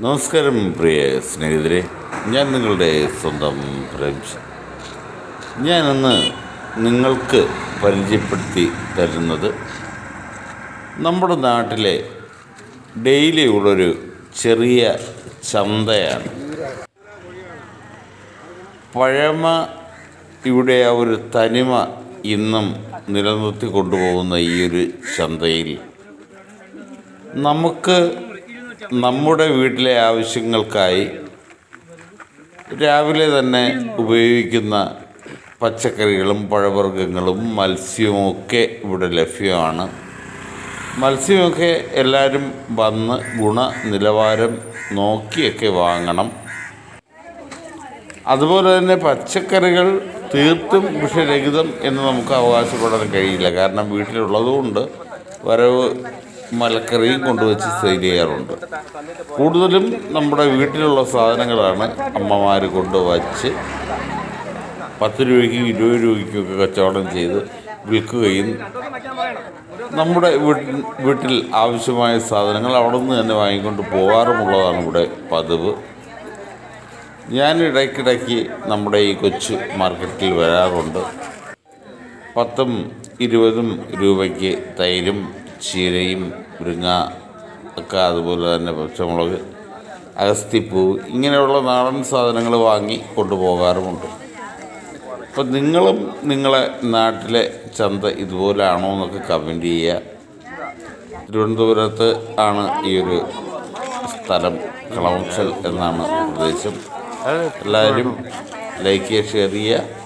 നമസ്കാരം പ്രിയ സ്നേഹിതരെ, ഞാൻ നിങ്ങളുടെ സ്വന്തം പ്രേംസ്. ഞാനിന്ന് നിങ്ങൾക്ക് പരിചയപ്പെടുത്തി തരുന്നത് നമ്മുടെ നാട്ടിലെ ഡെയിലിയുള്ളൊരു ചെറിയ ചന്തയാണ്. പഴമ ഇവിടെ ആ ഒരു തനിമ ഇന്നും നിലനിർത്തി കൊണ്ടുപോകുന്ന ഈ ഒരു ചന്തയിൽ നമുക്ക് നമ്മുടെ വീട്ടിലെ ആവശ്യങ്ങൾക്കായി രാവിലെ തന്നെ ഉപയോഗിക്കുന്ന പച്ചക്കറികളും പഴവർഗ്ഗങ്ങളും മത്സ്യവുമൊക്കെ ഇവിടെ ലഭ്യമാണ്. മത്സ്യമൊക്കെ എല്ലാവരും വന്ന് ഗുണനിലവാരം നോക്കിയൊക്കെ വാങ്ങണം. അതുപോലെ തന്നെ പച്ചക്കറികൾ തീർത്തും വിഷരഹിതം എന്ന് നമുക്ക് അവകാശപ്പെടാൻ കഴിയില്ല. കാരണം വീട്ടിലുള്ളതുകൊണ്ട് വരവ് മലക്കറിയും കൊണ്ടുവച്ച് സെയിൽ ചെയ്യാറുണ്ട്. കൂടുതലും നമ്മുടെ വീട്ടിലുള്ള സാധനങ്ങളാണ് അമ്മമാർ കൊണ്ടുവച്ച് 10 രൂപയ്ക്കും 20 രൂപയ്ക്കൊക്കെ കച്ചവടം ചെയ്ത് വിൽക്കുകയും നമ്മുടെ വീട്ടിൽ ആവശ്യമായ സാധനങ്ങൾ അവിടെ നിന്ന് തന്നെ വാങ്ങിക്കൊണ്ട് പോകാറുമുള്ളതാണ് ഇവിടെ പതിവ്. ഞാൻ ഇടയ്ക്കിടയ്ക്ക് നമ്മുടെ ഈ കൊച്ചു മാർക്കറ്റിൽ വരാറുണ്ട്. 10ഉം 20ഉം രൂപയ്ക്ക് തൈരും ചീരയും മുരിങ്ങ ഒക്കെ, അതുപോലെ തന്നെ പച്ചമുളക്, അഗസ്തിപ്പൂ, ഇങ്ങനെയുള്ള നാടൻ സാധനങ്ങൾ വാങ്ങി കൊണ്ടുപോകാറുമുണ്ട്. അപ്പം നിങ്ങളും നിങ്ങളെ നാട്ടിലെ ചന്ത ഇതുപോലെയാണോ എന്നൊക്കെ കമൻറ്റ് ചെയ്യുക. തിരുവനന്തപുരത്ത് ആണ് ഈ ഒരു സ്ഥലം, കളമശ്ശൽ എന്നാണ് പ്രദേശം. എല്ലാവരും ലൈക്ക് ചെയ്യുക, ഷെയർ ചെയ്യുക.